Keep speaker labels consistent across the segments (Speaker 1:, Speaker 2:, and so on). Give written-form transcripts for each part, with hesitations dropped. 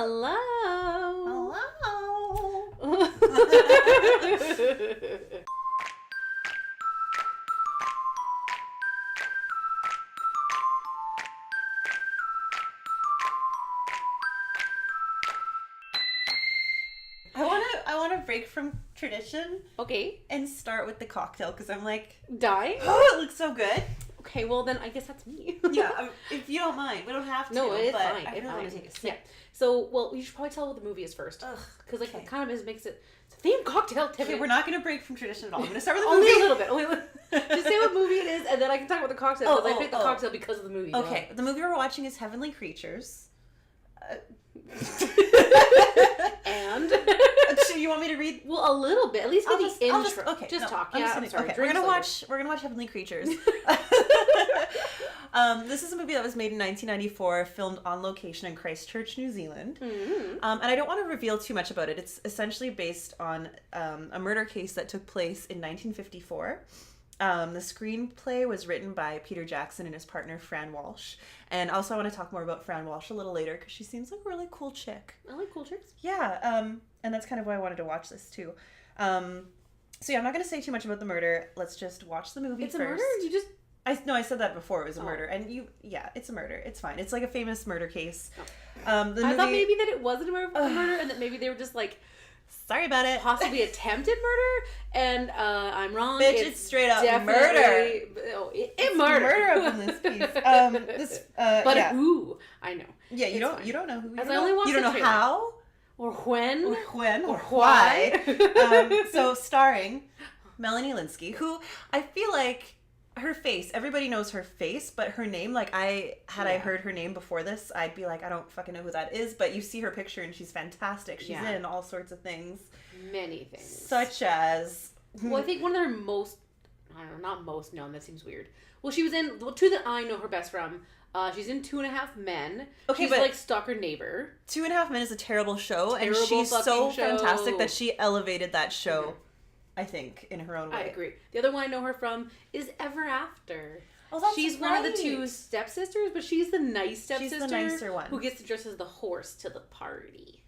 Speaker 1: Hello.
Speaker 2: Hello. I want to break from tradition
Speaker 1: Okay.
Speaker 2: and start with the cocktail because I'm like,
Speaker 1: Dying?
Speaker 2: oh, it looks so good.
Speaker 1: Okay, well then I guess that's me.
Speaker 2: Yeah, if you don't mind, we don't have to.
Speaker 1: No, it's
Speaker 2: but
Speaker 1: fine.
Speaker 2: I
Speaker 1: It's
Speaker 2: really
Speaker 1: fine.
Speaker 2: want to take a sip.
Speaker 1: Yeah. So, well, you should probably tell what the movie is first.
Speaker 2: Ugh.
Speaker 1: Because like
Speaker 2: Okay.
Speaker 1: it kind of makes it it's a themed cocktail.
Speaker 2: Okay, we're not going to break from tradition at all. I'm going to start with the
Speaker 1: Only
Speaker 2: movie.
Speaker 1: a little bit. Only a little. Just say what movie it is, and then I can talk about the cocktail. Because I picked the cocktail because of the movie.
Speaker 2: Okay, the movie we're watching is Heavenly Creatures.
Speaker 1: And
Speaker 2: So you want me to read?
Speaker 1: well, a little bit. At least get the intro.
Speaker 2: Okay,
Speaker 1: Just
Speaker 2: no,
Speaker 1: talk.
Speaker 2: I'm
Speaker 1: Yeah,
Speaker 2: just
Speaker 1: I'm
Speaker 2: gonna-
Speaker 1: sorry.
Speaker 2: Okay,
Speaker 1: Drinks later.
Speaker 2: we're gonna watch Heavenly Creatures. This is a movie that was made in 1994, filmed on location in Christchurch, New Zealand.
Speaker 1: Mm-hmm.
Speaker 2: And I don't want to reveal too much about it. It's essentially based on a murder case that took place in 1954. The screenplay was written by Peter Jackson and his partner Fran Walsh. And also I want to talk more about Fran Walsh a little later because she seems like a really cool chick.
Speaker 1: I like cool chicks.
Speaker 2: Yeah, and that's kind of why I wanted to watch this too. So yeah, I'm not going to say too much about the murder. Let's just watch the movie
Speaker 1: It's
Speaker 2: first.
Speaker 1: a murder? You just
Speaker 2: I said that before. It was a
Speaker 1: Oh.
Speaker 2: murder. And it's a murder. It's fine. It's like a famous murder case.
Speaker 1: Oh.
Speaker 2: The
Speaker 1: I
Speaker 2: movie,
Speaker 1: thought maybe that it wasn't a murder and that maybe they were just like
Speaker 2: sorry about it.
Speaker 1: possibly attempted murder, and I'm wrong.
Speaker 2: Bitch, it's straight up
Speaker 1: definitely- Oh, it murder.
Speaker 2: Murder up in this piece.
Speaker 1: But
Speaker 2: yeah.
Speaker 1: who? I know.
Speaker 2: Yeah,
Speaker 1: It's fine.
Speaker 2: you don't know who. You
Speaker 1: As
Speaker 2: don't
Speaker 1: I only
Speaker 2: know,
Speaker 1: watched
Speaker 2: you don't
Speaker 1: the
Speaker 2: know
Speaker 1: trailer.
Speaker 2: how
Speaker 1: Or when.
Speaker 2: or when
Speaker 1: Or
Speaker 2: or why.
Speaker 1: why.
Speaker 2: So starring Melanie Lynskey, who I feel like her face, everybody knows her face, but her name, like I heard her name before this, I'd be like, I don't fucking know who that is, but you see her picture and she's fantastic. She's
Speaker 1: Yeah.
Speaker 2: in all sorts of things.
Speaker 1: Many things.
Speaker 2: Such as...
Speaker 1: Well, I think one of their most, I don't know, not most known, that seems weird. Well, she was in, two that I know her best from, she's in 2.5 Men.
Speaker 2: Okay,
Speaker 1: she's
Speaker 2: but-
Speaker 1: like Stalker Neighbor.
Speaker 2: 2.5 Men is a terrible show,
Speaker 1: Terrible
Speaker 2: and she's so
Speaker 1: fucking show.
Speaker 2: fantastic that she elevated that show,
Speaker 1: Mhm.
Speaker 2: I think, in her own way.
Speaker 1: I agree. The other one I know her from is Ever After.
Speaker 2: Oh, that's
Speaker 1: She's one of the two stepsisters, but she's the nice stepsister.
Speaker 2: She's the nicer one.
Speaker 1: Who gets to dress as the horse to the party.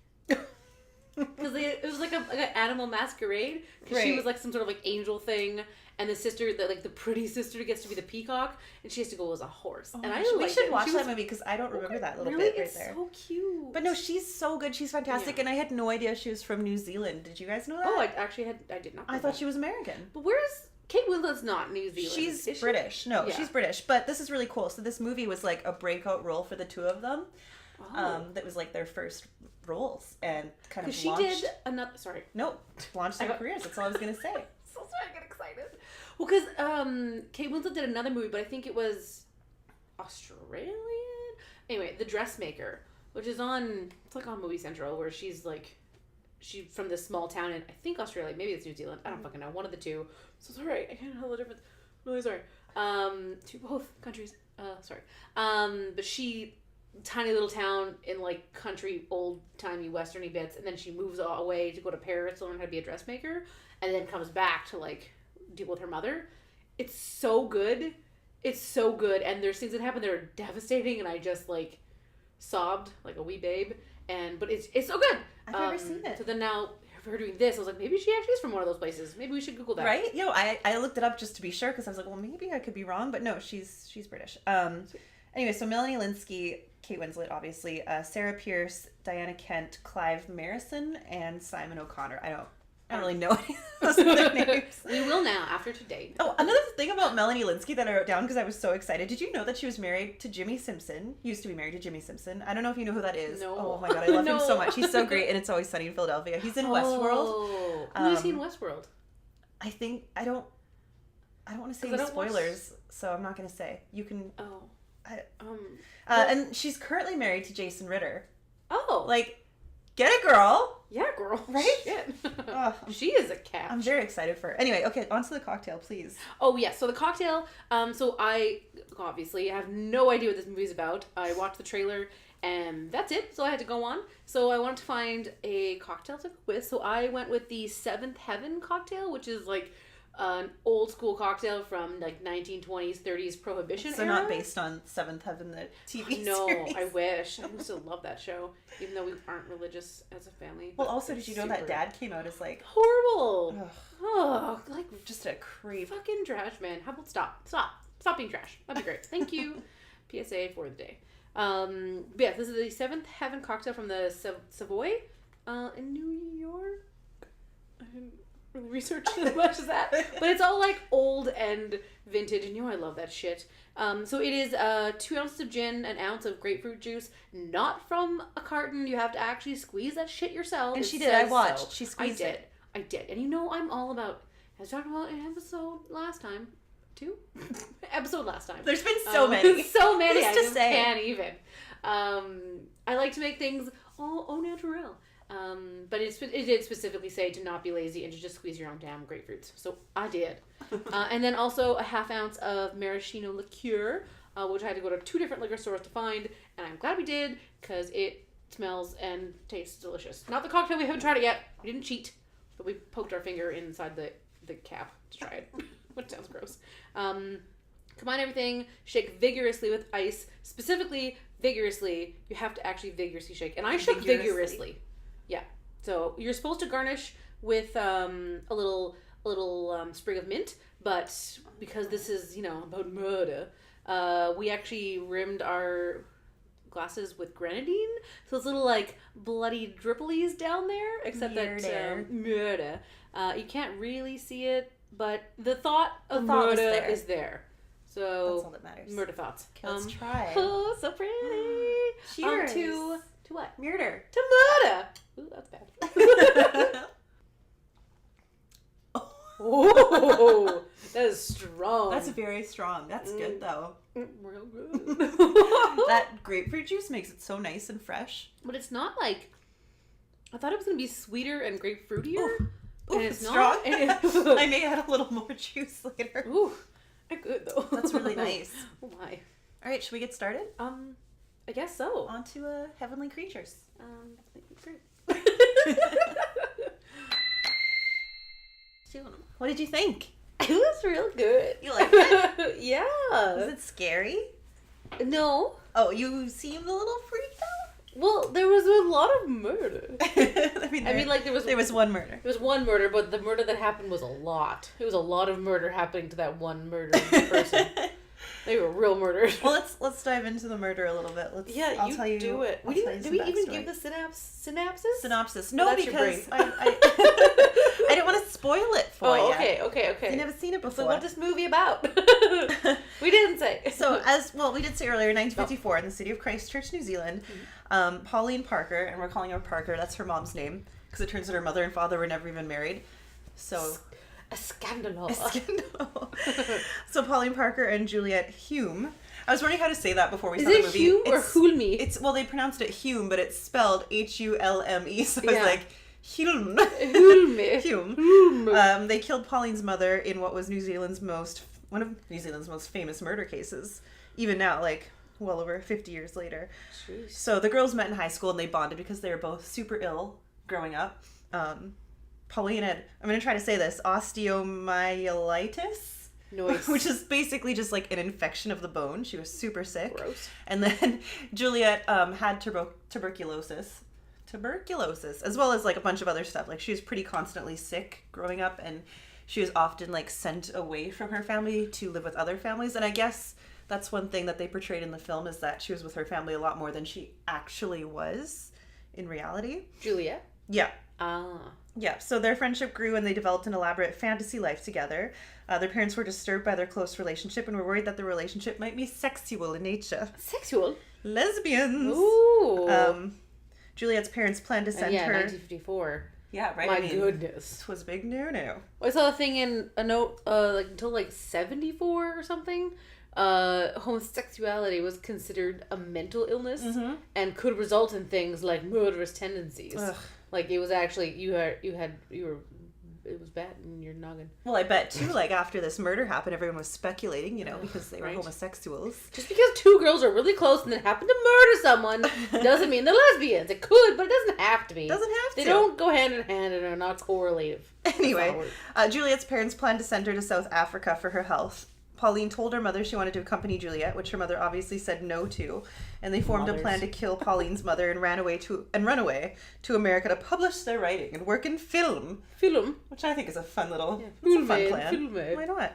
Speaker 1: Because it was like an animal masquerade. Because she
Speaker 2: Right.
Speaker 1: was like some sort of like angel thing. And the sister, the pretty sister, gets to be the peacock. And she has to go as a horse.
Speaker 2: Oh,
Speaker 1: and
Speaker 2: we should
Speaker 1: it.
Speaker 2: watch
Speaker 1: She
Speaker 2: that
Speaker 1: was-
Speaker 2: movie because I don't remember that little
Speaker 1: really?
Speaker 2: bit right
Speaker 1: It's
Speaker 2: there.
Speaker 1: so cute.
Speaker 2: But no, she's so good. She's fantastic,
Speaker 1: Yeah.
Speaker 2: and I had no idea she was from New Zealand. Did you guys know that?
Speaker 1: Oh, I did not know
Speaker 2: I thought
Speaker 1: that.
Speaker 2: she was American.
Speaker 1: But where's... Kate Winslet's not New Zealand.
Speaker 2: She's
Speaker 1: is she?
Speaker 2: British. No,
Speaker 1: Yeah.
Speaker 2: she's British. But this is really cool. So this movie was like a breakout role for the two of them.
Speaker 1: Oh.
Speaker 2: That was like their first roles and kind of
Speaker 1: Because she
Speaker 2: launched.
Speaker 1: did another... Sorry.
Speaker 2: Nope, launched their careers. That's all I was gonna say.
Speaker 1: So sorry, I get excited. Well, because Kate Winslet did another movie, but I think it was Australian. Anyway, The Dressmaker, which is on, it's like on Movie Central, where she's from this small town in, I think Australia, maybe it's New Zealand, I don't fucking know, one of the two. So sorry, I can't tell the difference. I'm really sorry. To both countries, sorry. But tiny little town in like country, old timey westerny bits, and then she moves away to go to Paris to learn how to be a dressmaker, and then comes back to like deal with her mother. It's so good. It's so good, and there's things that happen that are devastating, and I just like sobbed like a wee babe. But it's so good.
Speaker 2: I've never seen it.
Speaker 1: So then now for her doing this, I was like, maybe she actually is from one of those places. Maybe we should Google that.
Speaker 2: Right? You know, I looked it up just to be sure because I was like, well, maybe I could be wrong, but no, she's British. Anyway, so Melanie Lynskey, Kate Winslet, obviously, Sarah Pierce, Diana Kent, Clive Marison, and Simon O'Connor. I don't really know any of those other names.
Speaker 1: We will now after today.
Speaker 2: Oh, another thing about Melanie Lynskey that I wrote down because I was so excited. Did you know that she was married to Jimmy Simpson? Used to be married to Jimmy Simpson. I don't know if you know who that is.
Speaker 1: No.
Speaker 2: Oh my god, I love him so
Speaker 1: No.
Speaker 2: much. He's so great, and It's Always Sunny in Philadelphia. He's in Westworld.
Speaker 1: Oh, who is he in Westworld?
Speaker 2: I think I don't want to say
Speaker 1: 'Cause I
Speaker 2: any
Speaker 1: don't watch-
Speaker 2: spoilers, so I'm not going to say. You can.
Speaker 1: Oh,
Speaker 2: And she's currently married to Jason Ritter.
Speaker 1: oh,
Speaker 2: Like, get a girl.
Speaker 1: yeah, girl,
Speaker 2: Right?
Speaker 1: Shit.
Speaker 2: Ugh.
Speaker 1: She is a cat.
Speaker 2: I'm very excited for her. Anyway, okay, on to the cocktail, please.
Speaker 1: Oh yeah, so the cocktail. So I obviously have no idea what this movie is about. I watched the trailer and that's it. So I had to go on. So I wanted to find a cocktail to go with. So I went with the Seventh Heaven cocktail, which is like an old school cocktail from like 1920s, 30s Prohibition
Speaker 2: So
Speaker 1: era.
Speaker 2: not based on Seventh Heaven, the TV
Speaker 1: No,
Speaker 2: series.
Speaker 1: I wish. I used to love that show, even though we aren't religious as a family.
Speaker 2: Well,
Speaker 1: but
Speaker 2: also,
Speaker 1: it's
Speaker 2: did you know that
Speaker 1: super
Speaker 2: Dad came out as like
Speaker 1: horrible?
Speaker 2: ugh,
Speaker 1: Oh, like
Speaker 2: just a creep?
Speaker 1: fucking trash, man. How about stop being trash? That'd be great. Thank you. PSA for the day. But yeah, this is the Seventh Heaven cocktail from the Savoy in New York. I didn't really research as much as that, but it's all like old and vintage, and you know I love that shit. So it is 2 ounces of gin, an ounce of grapefruit juice, not from a carton. You have to actually squeeze that shit yourself.
Speaker 2: And
Speaker 1: It
Speaker 2: she did. I
Speaker 1: says
Speaker 2: watched.
Speaker 1: so.
Speaker 2: She squeezed it.
Speaker 1: I did. And you know I'm all about, I was talking about an episode last time. 2? Episode last time.
Speaker 2: There's been so many.
Speaker 1: So many.
Speaker 2: Who's
Speaker 1: I
Speaker 2: to
Speaker 1: just
Speaker 2: say?
Speaker 1: can't even. I like to make things all au naturel. But it did specifically say to not be lazy and to just squeeze your own damn grapefruits. So I did. And then also a half ounce of maraschino liqueur, which I had to go to 2 different liquor stores to find. And I'm glad we did, because it smells and tastes delicious. Not the cocktail, we haven't tried it yet. We didn't cheat, but we poked our finger inside the cap to try it, which sounds gross. Combine everything, shake vigorously with ice. Specifically, vigorously. You have to actually vigorously shake. And I shook vigorously. Yeah. So you're supposed to garnish with a little sprig of mint, but because this is, about murder, we actually rimmed our glasses with grenadine. So it's little like bloody dripplies down there, except that murder. You can't really see it, but the thought of murder is there. So
Speaker 2: That's all that matters.
Speaker 1: Murder thoughts.
Speaker 2: Okay, let's try.
Speaker 1: Oh, so pretty.
Speaker 2: Cheers.
Speaker 1: To what?
Speaker 2: Murder.
Speaker 1: To murder. Ooh, that's bad. Oh, that is strong.
Speaker 2: That's very strong. That's good though.
Speaker 1: Real good.
Speaker 2: That grapefruit juice makes it so nice and fresh.
Speaker 1: But it's not like, I thought it was gonna be sweeter and grapefruitier.
Speaker 2: Ooh,
Speaker 1: and it's
Speaker 2: strong.
Speaker 1: not.
Speaker 2: I may add a little more juice later.
Speaker 1: Ooh, they're good though.
Speaker 2: That's really nice.
Speaker 1: Oh my.
Speaker 2: All right, should we get started?
Speaker 1: I guess so.
Speaker 2: On to Heavenly Creatures.
Speaker 1: Great.
Speaker 2: What did you think?
Speaker 1: It was real good.
Speaker 2: You liked it?
Speaker 1: Yeah.
Speaker 2: Was it scary?
Speaker 1: No.
Speaker 2: Oh, you seemed a little freaked out?
Speaker 1: Well, there was a lot of murder.
Speaker 2: I mean, there was one murder.
Speaker 1: There was one murder, but the murder that happened was a lot. It was a lot of murder happening to that one murdered person. They were real murders.
Speaker 2: Well, let's dive into the murder a little bit. I'll tell you,
Speaker 1: do it.
Speaker 2: I'll
Speaker 1: Did
Speaker 2: tell you
Speaker 1: we
Speaker 2: some
Speaker 1: even
Speaker 2: backstory.
Speaker 1: give the synopsis?
Speaker 2: Synopsis?
Speaker 1: Oh,
Speaker 2: No,
Speaker 1: that's your
Speaker 2: because
Speaker 1: brain.
Speaker 2: I didn't want to spoil it for you.
Speaker 1: Oh, okay.
Speaker 2: You've never seen it before.
Speaker 1: So what's this movie about? We didn't say.
Speaker 2: So we did say earlier, 1954, in the city of Christchurch, New Zealand, Pauline Parker, and we're calling her Parker. That's her mom's name because it turns out her mother and father were never even married. So
Speaker 1: a scandal.
Speaker 2: A scandal. So Pauline Parker and Juliet Hume. I was wondering how to say that before we saw the movie.
Speaker 1: Is it Hume or Hulme?
Speaker 2: Well, they pronounced it Hume, but it's spelled Hulme. So I was
Speaker 1: Yeah.
Speaker 2: like, Hume.
Speaker 1: Hulme.
Speaker 2: Hume. They killed Pauline's mother in what was one of New Zealand's most famous murder cases. Even now, like well over 50 years later.
Speaker 1: Jeez.
Speaker 2: So the girls met in high school and they bonded because they were both super ill growing up. Pauline had, I'm going to try to say this, osteomyelitis.
Speaker 1: Noise.
Speaker 2: Which is basically just like an infection of the bone. She was super sick.
Speaker 1: Gross.
Speaker 2: And then Juliet had tuberculosis, as well as like a bunch of other stuff. Like she was pretty constantly sick growing up, and she was often like sent away from her family to live with other families. And I guess that's one thing that they portrayed in the film, is that she was with her family a lot more than she actually was in reality.
Speaker 1: Juliet?
Speaker 2: Yeah.
Speaker 1: Ah.
Speaker 2: Yeah, so their friendship grew and they developed an elaborate fantasy life together. Their parents were disturbed by their close relationship and were worried that the relationship might be sexual in nature.
Speaker 1: Sexual?
Speaker 2: Lesbians!
Speaker 1: Ooh.
Speaker 2: Juliet's parents planned to send her...
Speaker 1: 1954.
Speaker 2: Yeah, right?
Speaker 1: My goodness.
Speaker 2: This was big no-no.
Speaker 1: I saw a thing in a note, until 74 or something, homosexuality was considered a mental illness and could result in things like murderous tendencies.
Speaker 2: Ugh.
Speaker 1: Like it was actually you were it was bad in your noggin.
Speaker 2: Well, I bet too, like after this murder happened, everyone was speculating, you know, because they were
Speaker 1: Right.
Speaker 2: homosexuals.
Speaker 1: Just because two girls are really close and then happen to murder someone doesn't mean they're lesbians. It could, but it doesn't have to be.
Speaker 2: Doesn't have
Speaker 1: They
Speaker 2: to.
Speaker 1: don't go hand in hand and are not correlative.
Speaker 2: Anyway, Juliet's parents planned to send her to South Africa for her health. Pauline told her mother she wanted to accompany Juliet, which her mother obviously said no to, and they formed a plan to kill Pauline's mother and run away to America to publish their writing and work in film, which I think is a fun little it's a fun plan. Why not?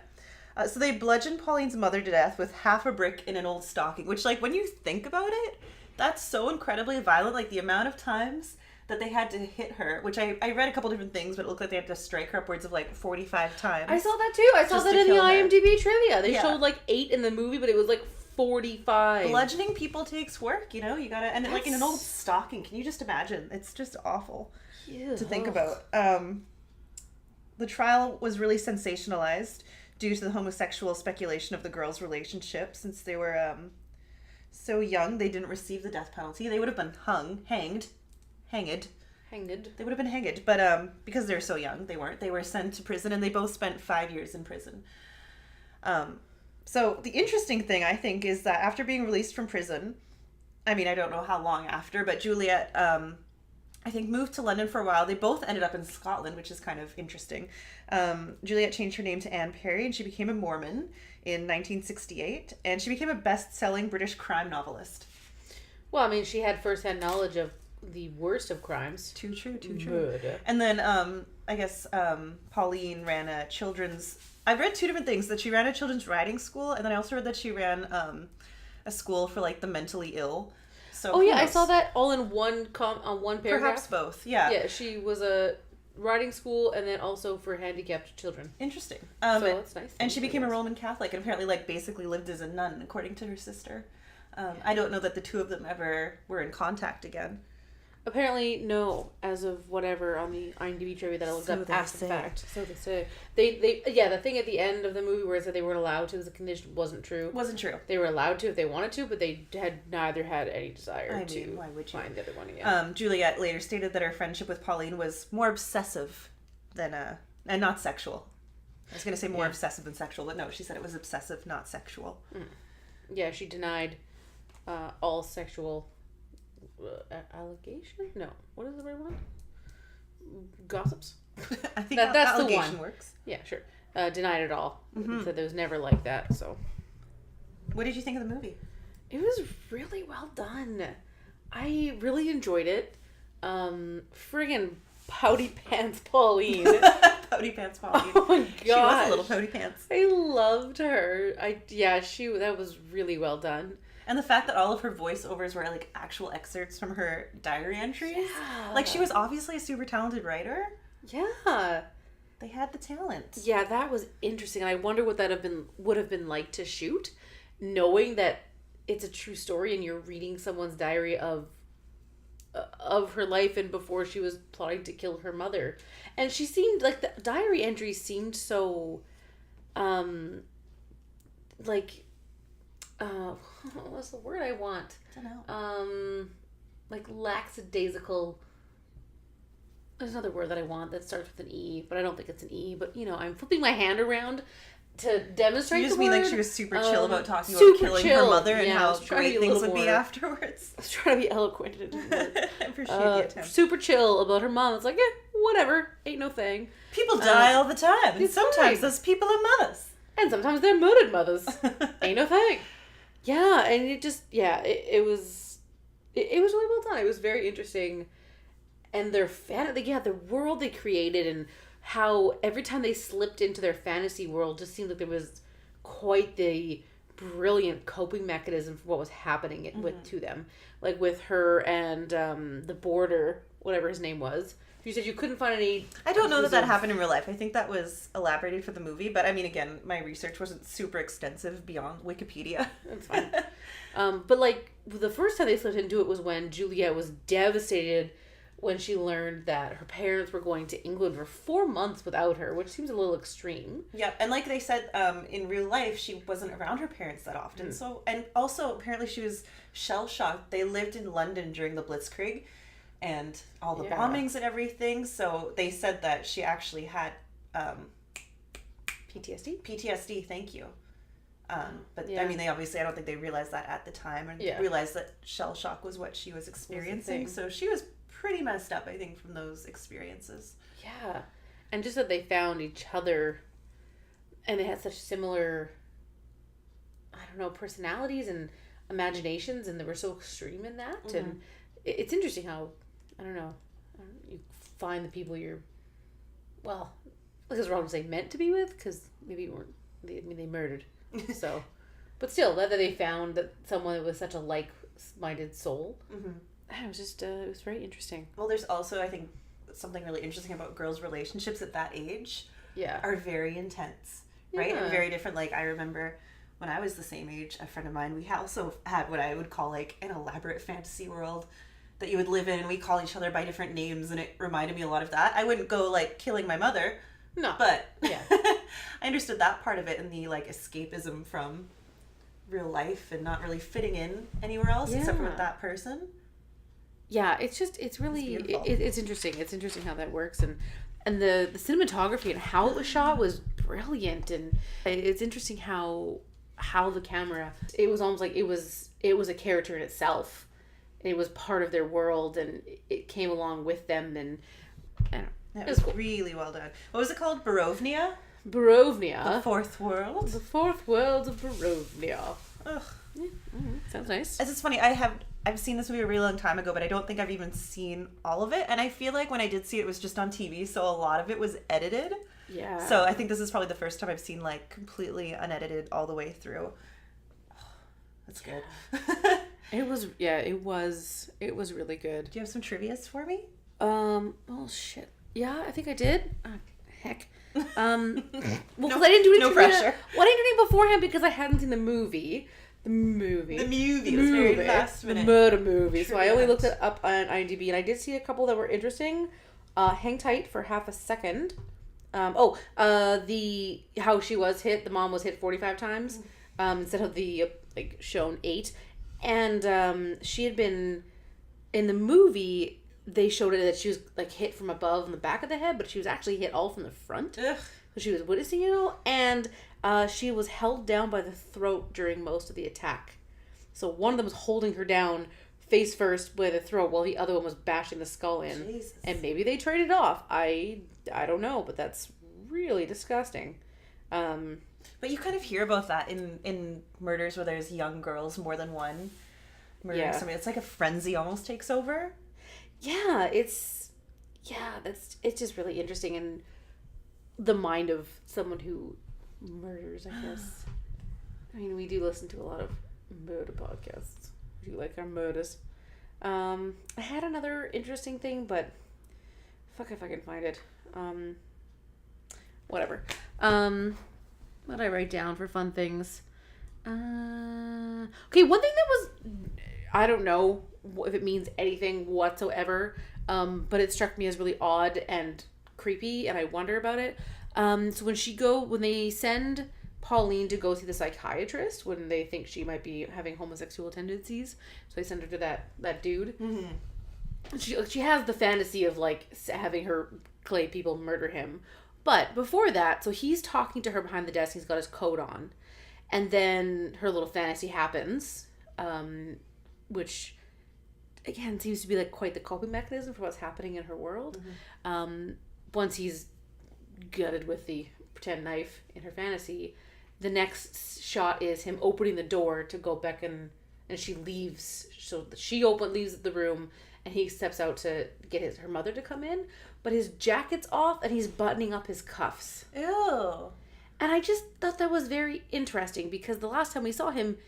Speaker 2: So they bludgeoned Pauline's mother to death with half a brick in an old stocking, which, like, when you think about it, that's so incredibly violent. Like, the amount of times that they had to hit her, which I read a couple different things, but it looked like they had to strike her upwards of like 45 times.
Speaker 1: I saw that too. I saw
Speaker 2: Just
Speaker 1: that
Speaker 2: to
Speaker 1: in the
Speaker 2: kill her.
Speaker 1: IMDb trivia. They
Speaker 2: Yeah.
Speaker 1: showed like 8 in the movie, but it was like 45.
Speaker 2: Bludgeoning people takes work, you know? You gotta, and like in an old
Speaker 1: That's-
Speaker 2: stocking, can you just imagine? It's just awful
Speaker 1: Ew.
Speaker 2: to think about. The trial was really sensationalized due to the homosexual speculation of the girls' relationship. Since they were so young, they didn't receive the death penalty. They would have been hanged.
Speaker 1: Hanged.
Speaker 2: They would have been hanged, but because they were so young, they weren't. They were sent to prison, and they both spent 5 years in prison. So the interesting thing, I think, is that after being released from prison, I mean, I don't know how long after, but Juliet, I think, moved to London for a while. They both ended up in Scotland, which is kind of interesting. Juliet changed her name to Anne Perry, and she became a Mormon in 1968, and she became a best-selling British crime novelist.
Speaker 1: Well, I mean, she had first-hand knowledge of the worst of crimes.
Speaker 2: Too true.
Speaker 1: Murder.
Speaker 2: And then, I guess, Pauline ran a children's... I've read 2 different things, that she ran a children's writing school, and then I also read that she ran a school for, like, the mentally ill. So
Speaker 1: Oh
Speaker 2: who
Speaker 1: yeah, I
Speaker 2: knows?
Speaker 1: saw that all in one one paragraph.
Speaker 2: Perhaps both, yeah.
Speaker 1: Yeah, she was a writing school and then also for handicapped children.
Speaker 2: Interesting.
Speaker 1: So that's nice.
Speaker 2: And she became a Roman Catholic, and apparently, like, basically lived as a nun, according to her sister. I don't know that the 2 of them ever were in contact again.
Speaker 1: Apparently, no, as of whatever on the IMDb trivia that I looked
Speaker 2: So
Speaker 1: up
Speaker 2: they
Speaker 1: after the
Speaker 2: say.
Speaker 1: fact. So they say. They yeah, the thing at the end of the movie where it said they weren't allowed to as a condition wasn't true.
Speaker 2: Wasn't true.
Speaker 1: They were allowed to if they wanted to, but they had neither had any desire
Speaker 2: I
Speaker 1: to
Speaker 2: mean, why would you?
Speaker 1: find the other one again.
Speaker 2: Juliet later stated that her friendship with Pauline was more obsessive than and not sexual. I was going to say more obsessive than sexual, but no, she said it was obsessive, not sexual.
Speaker 1: Yeah, she denied all sexual allegation? No. What is the right one? Gossips?
Speaker 2: I think
Speaker 1: That's the
Speaker 2: allegation
Speaker 1: one.
Speaker 2: works.
Speaker 1: Yeah, sure. Denied it all.
Speaker 2: Mm-hmm.
Speaker 1: Said it was never like that, so.
Speaker 2: What did you think of the movie?
Speaker 1: It was really well done. I really enjoyed it. Friggin' pouty pants Pauline.
Speaker 2: Pouty Pants Pauline.
Speaker 1: Oh my
Speaker 2: She was
Speaker 1: gosh.
Speaker 2: a little pouty pants.
Speaker 1: I loved her. That was really well done.
Speaker 2: And the fact that all of her voiceovers were like actual excerpts from her diary entries.
Speaker 1: Yeah.
Speaker 2: Like, she was obviously a super talented writer.
Speaker 1: Yeah.
Speaker 2: They had the talent.
Speaker 1: Yeah, that was interesting. And I wonder what would have been like to shoot, knowing that it's a true story and you're reading someone's diary of her life and before she was plotting to kill her mother. And she seemed like the diary entries seemed so what's the word I want?
Speaker 2: I don't know.
Speaker 1: Like lackadaisical. There's another word that I want that starts with an E, but I don't think it's an E. But, I'm flipping my hand around to demonstrate
Speaker 2: You just
Speaker 1: the
Speaker 2: mean
Speaker 1: word.
Speaker 2: like she was super chill about talking about
Speaker 1: super
Speaker 2: killing her
Speaker 1: chill.
Speaker 2: mother and
Speaker 1: Yeah, I
Speaker 2: how
Speaker 1: was trying to
Speaker 2: great
Speaker 1: be a
Speaker 2: things
Speaker 1: little
Speaker 2: would be
Speaker 1: more-
Speaker 2: afterwards?
Speaker 1: I was trying to be eloquent. It didn't work.
Speaker 2: I appreciate the attempt.
Speaker 1: Super chill about her mom. It's like, whatever. Ain't no thing.
Speaker 2: People die all the time, and
Speaker 1: it's
Speaker 2: sometimes
Speaker 1: fine.
Speaker 2: those people are mothers.
Speaker 1: And sometimes they're murdered mothers. Ain't no thing. Yeah, and it just, it was really well done. It was very interesting. And their the world they created and how every time they slipped into their fantasy world just seemed like there was quite the brilliant coping mechanism for what was happening to them. Like with her and the boarder, whatever his name was. You said you couldn't find any...
Speaker 2: I don't know that happened in real life. I think that was elaborated for the movie, but I mean, again, my research wasn't super extensive beyond Wikipedia.
Speaker 1: That's fine. But like the first time they slipped into it was when Juliet was devastated when she learned that her parents were going to England for 4 months without her, which seems a little extreme.
Speaker 2: Yeah, and like they said, in real life, she wasn't around her parents that often. So, and also apparently she was shell-shocked. They lived in London during the Blitzkrieg, and all the
Speaker 1: Yeah.
Speaker 2: bombings and everything. So they said that she actually had PTSD, thank you. But
Speaker 1: Yeah.
Speaker 2: I mean, I don't think they realized that at the time, and
Speaker 1: Yeah.
Speaker 2: realized that shell shock was what she was experiencing.
Speaker 1: thing.
Speaker 2: So she was pretty messed up, I think, from those experiences.
Speaker 1: Yeah. And just that they found each other and they had such similar, I don't know, personalities and imaginations, and they were so extreme in that.
Speaker 2: Mm-hmm.
Speaker 1: And it's interesting how, I don't know, you find the people you're, well, I guess it's wrong to say meant to be with, because maybe you weren't, they murdered. So, but still, that they found that someone with such a like-minded soul.
Speaker 2: Mm-hmm.
Speaker 1: It was just, it was very interesting.
Speaker 2: Well, there's also, I think, something really interesting about girls' relationships at that age
Speaker 1: Yeah.
Speaker 2: are very intense, right?
Speaker 1: Yeah.
Speaker 2: And very different. Like, I remember when I was the same age, a friend of mine, we also had what I would call like an elaborate fantasy world that you would live in, and we call each other by different names, and it reminded me a lot of that. I wouldn't go like killing my mother,
Speaker 1: No.
Speaker 2: but
Speaker 1: Yeah.
Speaker 2: I understood that part of it, and the like escapism from real life and not really fitting in anywhere else except for with
Speaker 1: Yeah.
Speaker 2: that person.
Speaker 1: Yeah, it's really,
Speaker 2: It's beautiful.
Speaker 1: it's interesting. It's interesting how that works, and the cinematography and how it was shot was brilliant, and it's interesting how the camera, it was almost like it was a character in itself. It was part of their world, and it came along with them, and I don't know.
Speaker 2: It
Speaker 1: It
Speaker 2: was
Speaker 1: was cool.
Speaker 2: really well done. What was it called? Barovnia?
Speaker 1: Barovnia,
Speaker 2: The Fourth World?
Speaker 1: the fourth world of Barovnia.
Speaker 2: Ugh.
Speaker 1: Sounds nice.
Speaker 2: It's just funny. I've seen this movie a really long time ago, but I don't think I've even seen all of it. And I feel like when I did see it, it was just on TV, so a lot of it was edited.
Speaker 1: Yeah.
Speaker 2: So I think this is probably the first time I've seen like completely unedited all the way through. That's good.
Speaker 1: It was really good.
Speaker 2: Do you have some trivias for me?
Speaker 1: Oh shit. Yeah, I think I did. Heck. Well, because I didn't do any
Speaker 2: no
Speaker 1: trivia-
Speaker 2: pressure.
Speaker 1: Well, I didn't do any beforehand because I hadn't seen the movie. The movie.
Speaker 2: The movie was very last
Speaker 1: The
Speaker 2: minute.
Speaker 1: murder movie. So I only
Speaker 2: Trivia.
Speaker 1: looked it up on IMDb, and I did see a couple that were interesting. Hang tight for half a second. The how she was hit. The mom was hit 45 times instead of the shown 8, and she had been in the movie. They showed it that she was hit from above in the back of the head, but she was actually hit all from the front.
Speaker 2: Ugh.
Speaker 1: So she was witnessing it all, and she was held down by the throat during most of the attack. So one of them was holding her down face first by the throat, while the other one was bashing the skull in.
Speaker 2: Jesus.
Speaker 1: And maybe they traded off. I don't know, but that's really disgusting.
Speaker 2: But you kind of hear about that in murders where there's young girls, more than one murdering
Speaker 1: Yeah.
Speaker 2: somebody. It's like a frenzy almost takes over.
Speaker 1: Yeah, it's just really interesting, and the mind of someone who murders, I guess. I mean, we do listen to a lot of murder podcasts. We do like our murders. I had another interesting thing, but fuck if I can find it. Whatever. What did I write down for fun things? Okay, one thing that was, I don't know if it means anything whatsoever, but it struck me as really odd and creepy, and I wonder about it. So when they send Pauline to go see the psychiatrist when they think she might be having homosexual tendencies, so they send her to that dude.
Speaker 2: Mm-hmm.
Speaker 1: She has the fantasy of having her clay people murder him, but before that, so he's talking to her behind the desk. He's got his coat on, and then her little fantasy happens, which again seems to be quite the coping mechanism for what's happening in her world. Once he's gutted with the pretend knife in her fantasy, the next shot is him opening the door to go beckon, and she leaves. So she leaves the room, and he steps out to get her mother to come in, but his jacket's off and he's buttoning up his cuffs.
Speaker 2: Ew.
Speaker 1: And I just thought that was very interesting, because the last time we saw him,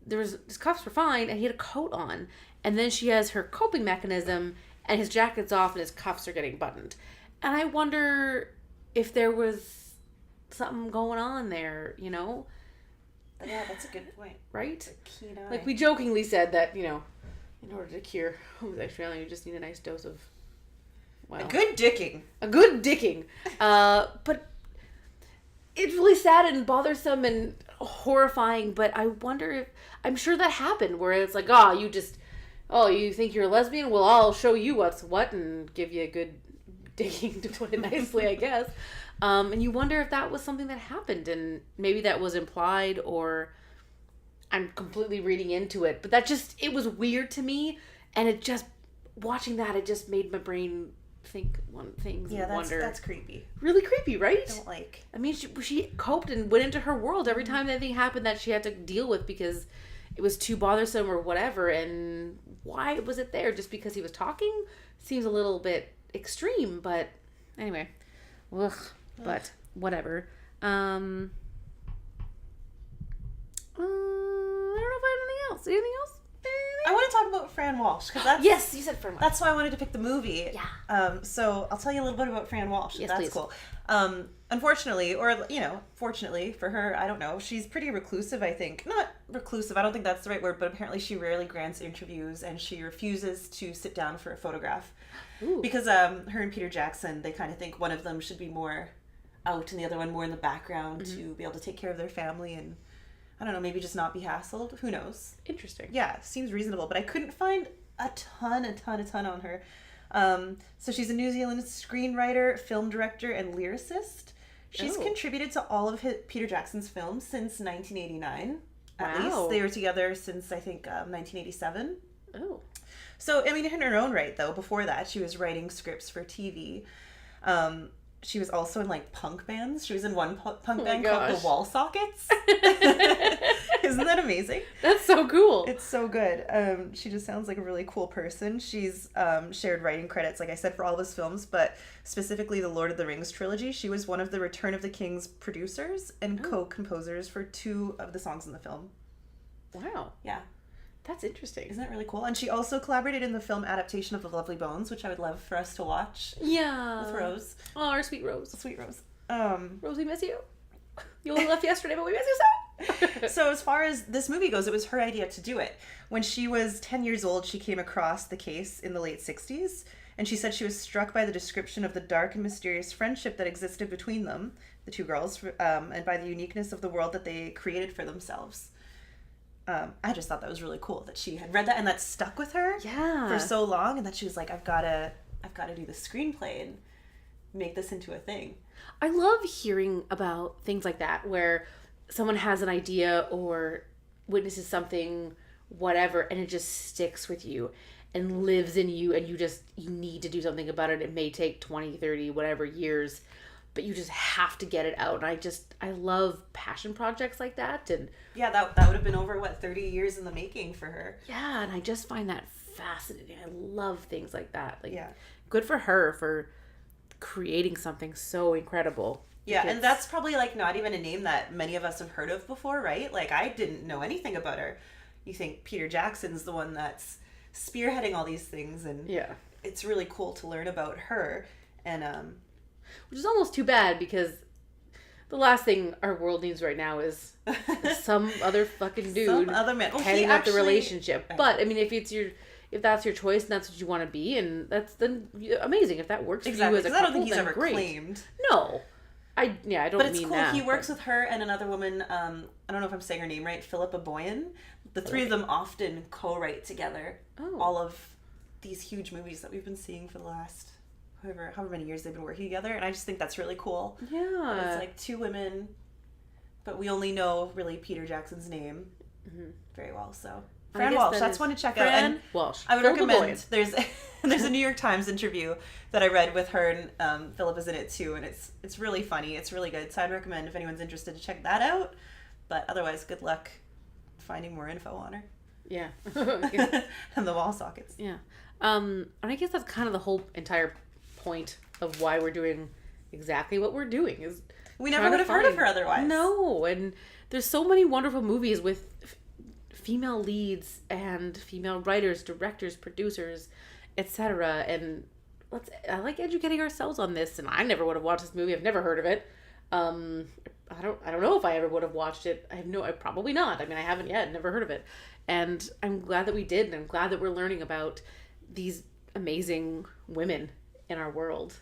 Speaker 1: his cuffs were fine and he had a coat on, and then she has her coping mechanism and his jacket's off and his cuffs are getting buttoned. And I wonder if there was something going on there,
Speaker 2: Yeah, that's a good point.
Speaker 1: right?
Speaker 2: Keen eye.
Speaker 1: We jokingly said that, in order to cure homosexuality, you just need a nice dose of,
Speaker 2: A good dicking.
Speaker 1: a good dicking. But it's really sad and bothersome and horrifying, but I wonder if, I'm sure that happened, where it's you just oh, you think you're a lesbian? Well, I'll show you what's what and give you a good digging, to put it nicely, I guess. And you wonder if that was something that happened, and maybe that was implied, or I'm completely reading into it. But it was weird to me, and watching that, it just made my brain think things and wonder.
Speaker 2: That's creepy.
Speaker 1: Really creepy, right?
Speaker 2: I don't like.
Speaker 1: I mean, she coped and went into her world every time anything happened that she had to deal with because it was too bothersome or whatever. And why was it there? Just because he was talking? Seems a little bit extreme, but anyway. Ugh. But whatever. I don't know if I have anything else. Anything else?
Speaker 2: I want to talk about Fran Walsh because that's
Speaker 1: yes, you said Fran Walsh.
Speaker 2: That's why I wanted to pick the movie.
Speaker 1: Yeah.
Speaker 2: So I'll tell you a little bit about Fran Walsh.
Speaker 1: Yes,
Speaker 2: that's
Speaker 1: please.
Speaker 2: Cool. Unfortunately, or fortunately for her, I don't know. She's pretty reclusive. I think not reclusive. I don't think that's the right word, but apparently she rarely grants interviews and she refuses to sit down for a photograph.
Speaker 1: Ooh.
Speaker 2: Because her and Peter Jackson, they kind of think one of them should be more out and the other one more in the background to be able to take care of their family and. I don't know, maybe just not be hassled. Who knows?
Speaker 1: Interesting.
Speaker 2: Yeah, seems reasonable. But I couldn't find a ton on her. So she's a New Zealand screenwriter, film director, and lyricist. She's contributed to all of Peter Jackson's films since 1989. At least. They were together since, I think, 1987.
Speaker 1: Oh.
Speaker 2: So, I mean, in her own right, though, before that, she was writing scripts for TV. She was also in like punk bands. She was in one punk band called the Wall Sockets. Isn't that amazing?
Speaker 1: That's so cool.
Speaker 2: It's so good. She just sounds like a really cool person. She's shared writing credits, like I said, for all of his films, but specifically the Lord of the Rings trilogy. She was one of the Return of the King's producers and co-composers for 2 of the songs in the film.
Speaker 1: Wow.
Speaker 2: Yeah.
Speaker 1: That's interesting.
Speaker 2: Isn't that really cool? And she also collaborated in the film adaptation of The Lovely Bones, which I would love for us to watch.
Speaker 1: Yeah.
Speaker 2: With Rose.
Speaker 1: Oh, our sweet Rose.
Speaker 2: Sweet Rose.
Speaker 1: Rose, we miss you. You only left yesterday, but we miss you so.
Speaker 2: So as far as this movie goes, it was her idea to do it. When she was 10 years old, she came across the case in the late 60s, and she said she was struck by the description of the dark and mysterious friendship that existed between them, the 2 girls, and by the uniqueness of the world that they created for themselves. I just thought that was really cool that she had read that and that stuck with her for so long, and that she was like, I've got to do the screenplay and make this into a thing.
Speaker 1: I love hearing about things like that where someone has an idea or witnesses something, whatever, and it just sticks with you and lives in you, and you need to do something about it. It may take 20, 30, whatever years, but you just have to get it out. And I love passion projects like that. And
Speaker 2: yeah, that would have been over 30 years in the making for her.
Speaker 1: Yeah, and I just find that fascinating. I love things like that. Like,
Speaker 2: yeah,
Speaker 1: good for her for creating something so incredible.
Speaker 2: Yeah, and that's probably like not even a name that many of us have heard of before, right? Like, I didn't know anything about her. You think Peter Jackson's the one that's spearheading all these things, and
Speaker 1: yeah,
Speaker 2: it's really cool to learn about her. And
Speaker 1: which is almost too bad, because the last thing our world needs right now is some other fucking dude,
Speaker 2: some other man
Speaker 1: heading up the relationship. But I mean, if that's your choice and that's what you want to be, and that's then amazing if that works for you as a couple.
Speaker 2: I don't think he's ever
Speaker 1: great.
Speaker 2: Claimed.
Speaker 1: No, I don't mean that.
Speaker 2: But it's cool. He works with her and another woman. I don't know if I'm saying her name right. Philippa Boyan. The 3 of them often co-write together all of these huge movies that we've been seeing for the last however many years they've been working together, and I just think that's really cool.
Speaker 1: Yeah,
Speaker 2: it's like 2 women, but we only know really Peter Jackson's name very well. So Fran Walsh, that's one to check out. And
Speaker 1: Walsh.
Speaker 2: I would recommend. There's a New York Times interview that I read with her, and Philip is in it too, and it's really funny. It's really good. So I'd recommend if anyone's interested to check that out. But otherwise, good luck finding more info on her.
Speaker 1: Yeah.
Speaker 2: And the Wall Sockets.
Speaker 1: Yeah. And I guess that's kind of the whole entire point of why we're doing exactly what we're doing. Is
Speaker 2: we never would have heard of her otherwise.
Speaker 1: No, and there's so many wonderful movies with female leads and female writers, directors, producers, etc. And I like educating ourselves on this. And I never would have watched this movie. I've never heard of it. I don't know if I ever would have watched it. I probably not. I mean, I haven't yet. Never heard of it. And I'm glad that we did, and I'm glad that we're learning about these amazing women in our world.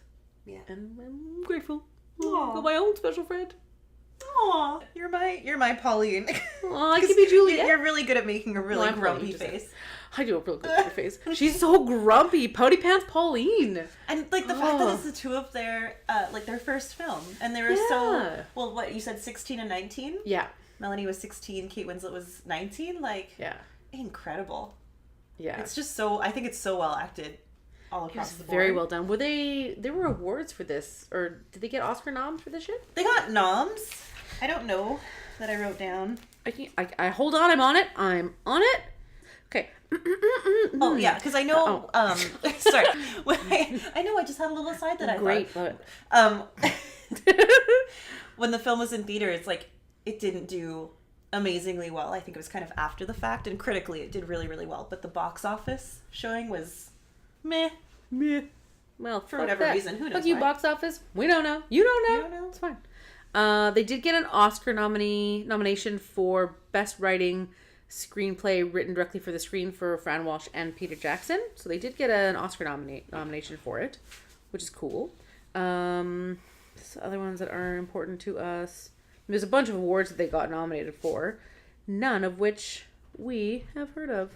Speaker 2: Yeah.
Speaker 1: And I'm grateful.
Speaker 2: Aww.
Speaker 1: For my own special friend.
Speaker 2: Aw, you're my Pauline.
Speaker 1: Oh, I could be Juliet.
Speaker 2: You're really good at making a really
Speaker 1: I'm
Speaker 2: grumpy
Speaker 1: Pauline,
Speaker 2: face.
Speaker 1: I do a real good poker face. She's so grumpy. Pouty Pants Pauline.
Speaker 2: And like the fact that it's the two of their their first film, and they were so well. What you said, 16 and 19?
Speaker 1: Yeah.
Speaker 2: Melanie was 16. Kate Winslet was 19. Like,
Speaker 1: Yeah.
Speaker 2: Incredible.
Speaker 1: Yeah.
Speaker 2: It's just so. I think it's so well acted. All across the board.
Speaker 1: Very well done. Were there were awards for this, or did they get Oscar noms for this shit?
Speaker 2: They got noms. I don't know that I wrote down.
Speaker 1: I hold on. I'm on it. Okay.
Speaker 2: Oh yeah, because I know. Sorry, I know. I just had a little aside that I
Speaker 1: Great,
Speaker 2: thought. When the film was in theater, it's like it didn't do amazingly well. I think it was kind of after the fact, and critically, it did really, really well. But the box office showing was meh.
Speaker 1: Well,
Speaker 2: for whatever reason, who knows?
Speaker 1: Fuck you,
Speaker 2: why.
Speaker 1: box office. We don't know. You don't know.
Speaker 2: You don't know.
Speaker 1: It's fine. They did get an Oscar nomination for Best Writing Screenplay written directly for the screen for Fran Walsh and Peter Jackson. So they did get an Oscar nomination for it, which is cool. Some other ones that are important to us. There's a bunch of awards that they got nominated for, none of which we have heard of.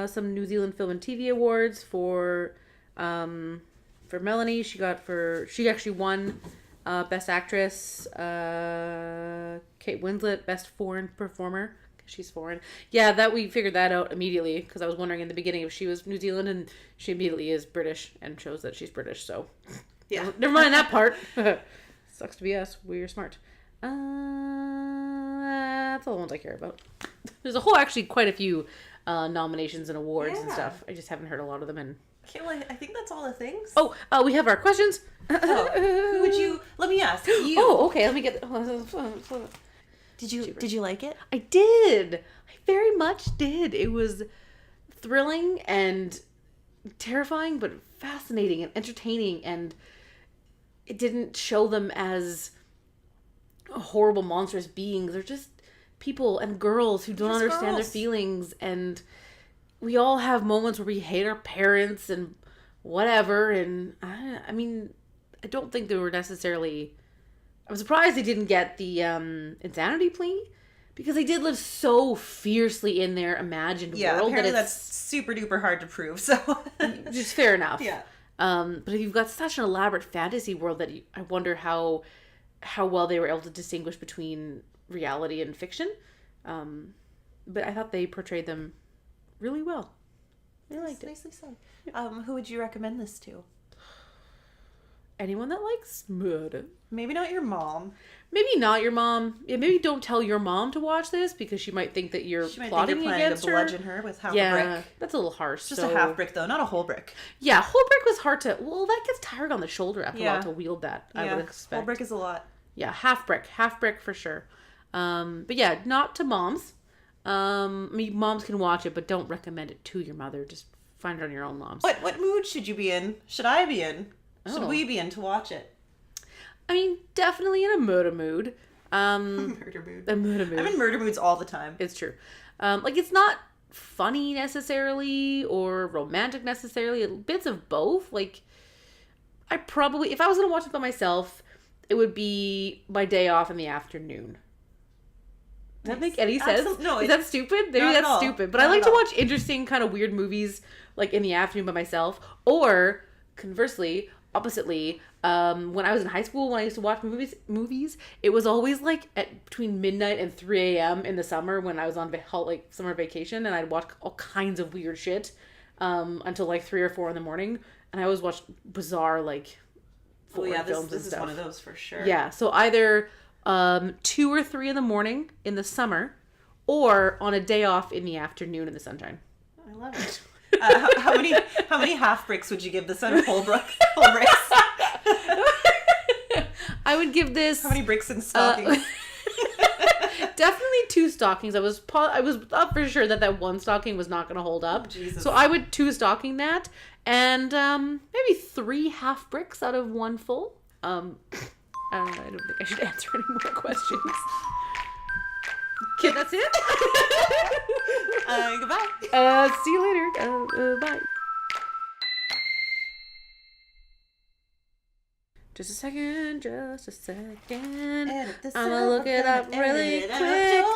Speaker 1: Some New Zealand Film and TV Awards for Melanie. She actually won Best Actress. Kate Winslet, Best Foreign Performer. She's foreign. Yeah, that we figured that out immediately because I was wondering in the beginning if she was New Zealand, and she immediately is British and shows that she's British. So
Speaker 2: yeah,
Speaker 1: never mind that part. Sucks to be us. We're smart. That's all the ones I care about. There's quite a few nominations and awards and stuff. I just haven't heard a lot of them. And
Speaker 2: okay, well, I think that's all the things.
Speaker 1: Oh, we have our questions.
Speaker 2: Who would you? Let me ask you.
Speaker 1: Oh, okay. Let me get.
Speaker 2: Did you like it?
Speaker 1: I did. I very much did. It was thrilling and terrifying, but fascinating and entertaining, and it didn't show them as horrible monstrous beings. They're just people and girls who don't understand their feelings, and we all have moments where we hate our parents and whatever, and I mean, I don't think they were necessarily... I'm surprised they didn't get the insanity plea, because they did live so fiercely in their imagined world
Speaker 2: apparently that's super duper hard to prove. So
Speaker 1: just fair enough.
Speaker 2: Yeah.
Speaker 1: But if you've got such an elaborate fantasy world that I wonder how well they were able to distinguish between reality and fiction. But I thought they portrayed them really well. I liked it.
Speaker 2: Nicely said. Who would you recommend this to?
Speaker 1: Anyone that likes murder.
Speaker 2: Maybe not your mom.
Speaker 1: Maybe not your mom. Yeah, maybe don't tell your mom to watch this because she might think that you're plotting against her.
Speaker 2: Bludgeon her with half a brick.
Speaker 1: That's a little harsh.
Speaker 2: Just a half brick though, not a whole brick.
Speaker 1: Yeah, whole brick was hard to... Well, that gets tired on the shoulder after a while to wield that, I would expect.
Speaker 2: Whole brick is a lot.
Speaker 1: Yeah, half brick for sure. But yeah, not to moms. I mean, moms can watch it, but don't recommend it to your mother. Just find it on your own, moms.
Speaker 2: What mood should you be in? Should I be in? Should we be in to watch it?
Speaker 1: I mean, definitely in a murder mood.
Speaker 2: Murder mood.
Speaker 1: A murder mood.
Speaker 2: I'm in murder moods all the time.
Speaker 1: It's true. It's not funny necessarily or romantic necessarily. Bits of both. Like, I probably, if I was going to watch it by myself, it would be my day off in the afternoon. Does that make any sense?
Speaker 2: No,
Speaker 1: is that stupid? Maybe that's stupid. But I like to watch interesting, kind of weird movies like in the afternoon by myself. Or conversely, oppositely, when I was in high school, when I used to watch movies, it was always like at between midnight and 3 a.m. in the summer when I was on summer vacation, and I'd watch all kinds of weird shit until like 3 or 4 in the morning, and I always watched bizarre foreign films and stuff. This is
Speaker 2: one of those for sure.
Speaker 1: Yeah, so either 2 or 3 in the morning in the summer, or on a day off in the afternoon in the sunshine.
Speaker 2: I love it. How many half bricks would you give this on whole bricks?
Speaker 1: I would give this...
Speaker 2: How many bricks in stockings?
Speaker 1: Definitely 2 stockings. I was up for sure that one stocking was not going to hold up.
Speaker 2: Oh, Jesus.
Speaker 1: So I would 2 stocking that, and maybe 3 half bricks out of 1 full. I don't think I should answer any more questions. Okay, that's it.
Speaker 2: Goodbye.
Speaker 1: See you later. Bye. Just a second.
Speaker 2: Edit this
Speaker 1: I'm gonna
Speaker 2: out,
Speaker 1: look
Speaker 2: we're
Speaker 1: it
Speaker 2: gonna
Speaker 1: up really
Speaker 2: edit it out.
Speaker 1: quick.